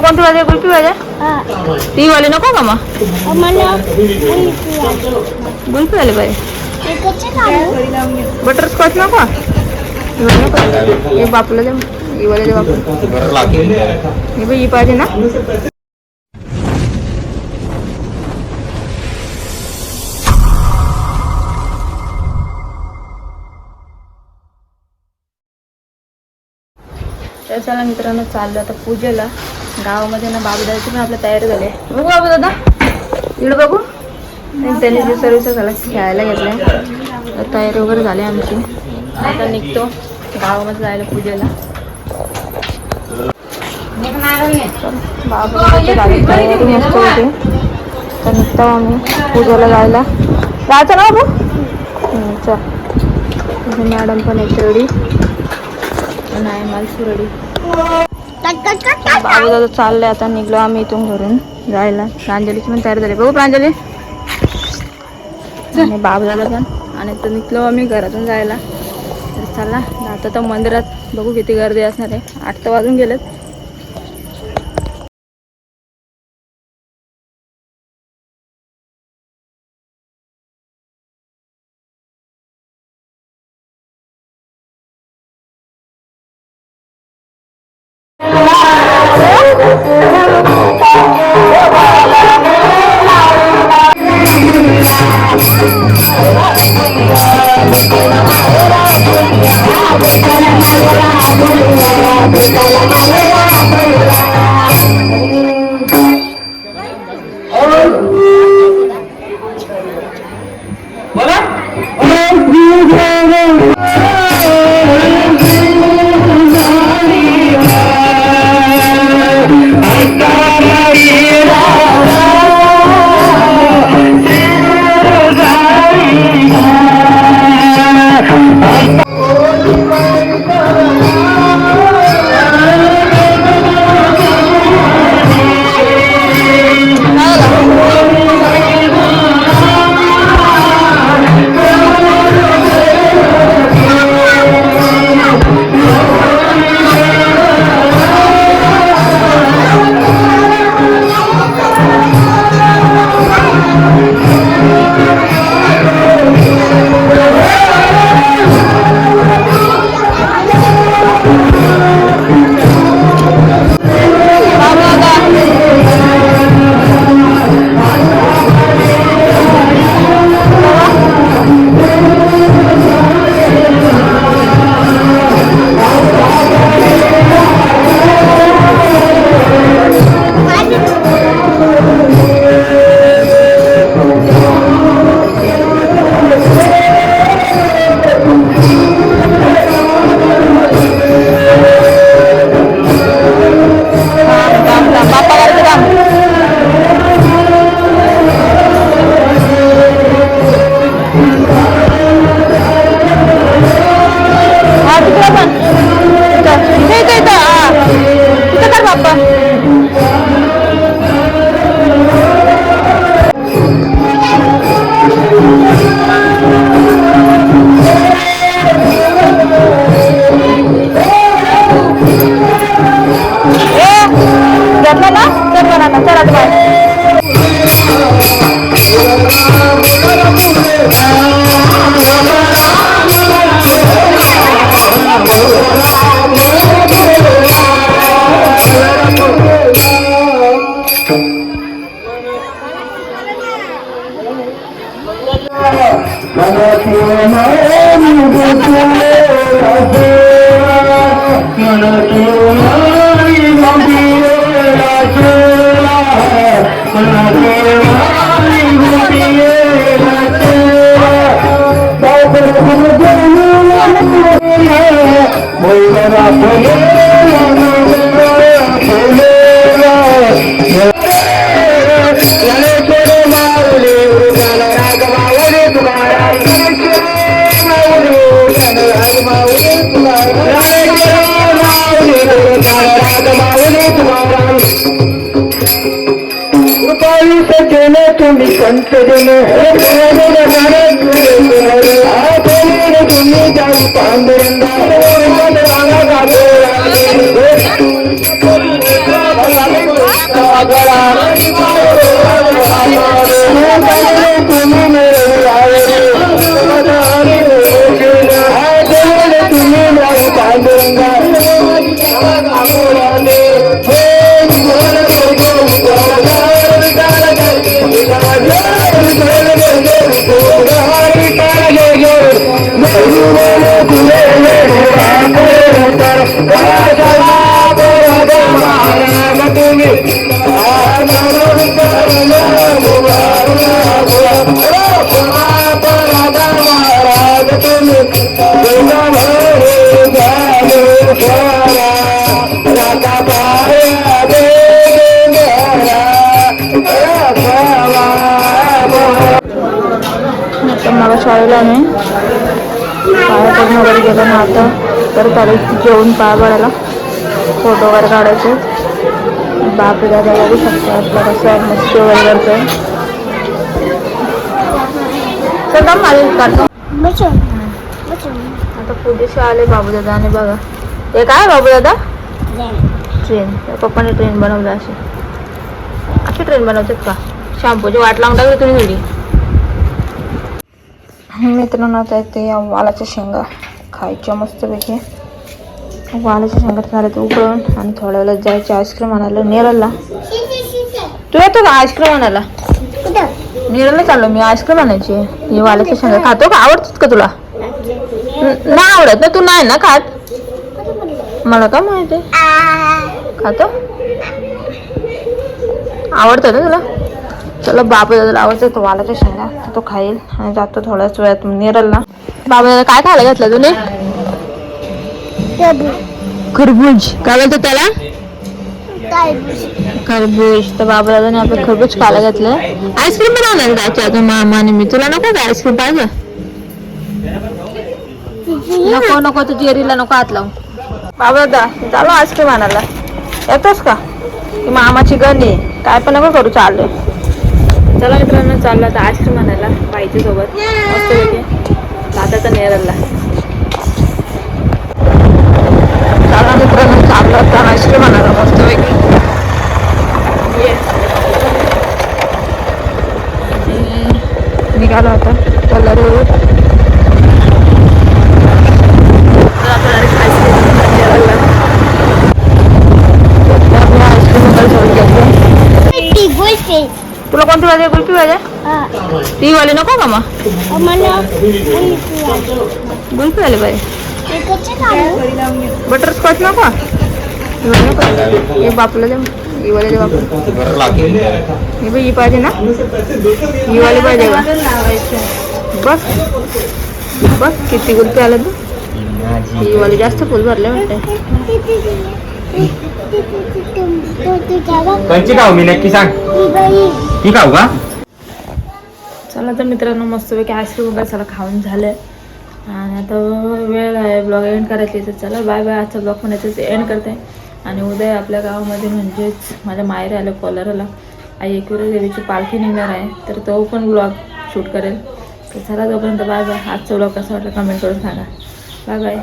कोणती पाहिजे? कुल्फी पाहिजे? ती वाली नको का मग? कुल्फी वाली पाहिजे. बटर स्कॉच नको? हे बापला दे, ही वाली दे बापला. ही पाहिजे ना. तर चला मित्रांनो, चाललो आता पूजेला. गावामध्ये ना बाबूदादाची पण आपल्या तयारी झाली आहे. बघू बाबू दादा इकडे बघू. त्यांनी जे सर्विस झाला खेळायला घेतलाय. तर तयारी वगैरे झाली आमची. आता निघतो गावामध्ये जायला पूजेला. बाबूदादाची गाडी तयारी मस्त होती. तर निघतो आम्ही पूजेला जायला. जायचं ना बाबू. चल मॅडम पण एक रेडी नाही मला सुरडी. बाबूदादा चाललंय. आता निघलो आम्ही इथून घरून जायला. प्रांजलीची पण तयारी झाली. बघू प्रांजली आणि बाबूदादा पण. आणि तर निघलो आम्ही घरातून जायला. तर चला जातो तर मंदिरात. बघू किती गर्दी असणार आहे. 8 तर वाजून गेलेत. तुम्ही संत जन तुम्ही पांडुरंगा मला शाळेला मी पाया पडून वगैरे गेलो ना आता परत आले जेवून पाया पडायला फोटो वगैरे काढायचे. बापरे दादा बघू शकतो आपला कसं मस्ती वगैरे करतोय. चल माझे काढतो. आता पुढे आले बाबू दादा आणि बघा हे काय बाबू दादा ट्रेन. पप्पाने ट्रेन बनवलं अशी ट्रेन बनवतात का? शॅम्पूची वाट लावून टाकली तुम्ही थोडी. मित्रांनो आता ते वालाच्या शेंगा खायच्या मस्तपैकी. वालाच्या शेंगा झाल्या ते उकळून आणि थोड्या वेळेला जायचे आईस्क्रीम आणायला नेरलला. तू येतो का आईस्क्रीम आणायला? नेरलला चाललो मी आईस्क्रीम आणायची. हे वालाच्या शेंगा खातो का? आवडतात का तुला? नाही आवडत ना? तू नाही ना खात? मला का माहिती खातो आवडतं ना तुला? चला बाबा दादाला आवडतं तो वालाच्या शेंगा तो खाईल आणि जातो थोड्याच वेळात नेरलला. बाबा दादा काय खायला घेतलं तुने? खरबूज. काय बोलतो त्याला? खरबूज. तर बाबा दादाने आपलं खरबूज खायला घेतलं. आईस्क्रीम बनवणार जायचं आता मामा आणि मी. तुला नको का आईस्क्रीम पाहिजे? नको नको तू जेरीला नको हात लावू. बाबा दादा चालू आईस्क्रीम आणायला येतोस का? की मामाची गणी काय पण नको करू चालू. चला मित्रांनो चाललो आता आईस्क्रीम आणायला पाहिजे सोबत मस्त पैकी दादाचा नेरलला. चला मित्रांनो चाललो आता आईस्क्रीम आणायला मस्त पैकी. निघालो आता कलर तुला कोणती पाहिजे? कुल्फी पाहिजे? ती वाली नको का मग? कुल्फी वाली पाहिजे. बटरस्कॉच नको? हे बापूला दे. ही वाली दे बापूला. ही बाई ही पाहिजे ना? ही वाली पाहिजे का? बस बस किती कुल्फी आलं तू? ही वाली जास्त फुल भरले म्हणते. कंची खाऊ मी नक्की सांग. ही खाऊ का? चला तर मित्रांनो मस्तपैकी आईस्क्रीम वगैरे सगळं खाऊन झालं आणि आता वेळ आहे ब्लॉग एंड करायची. तर चला बाय बाय. आजचा ब्लॉग पण याच्याच एंड करते आणि उद्या आपल्या गावामध्ये म्हणजेच माझ्या माहेर आलं कोलाराला आई एकविरा देवीची पालखी निघणार आहे तर तो पण ब्लॉग शूट करेल. तर चला तोपर्यंत बाय बाय. आजचा ब्लॉग कसा वाटला कमेंट करून सांगा. Bye bye.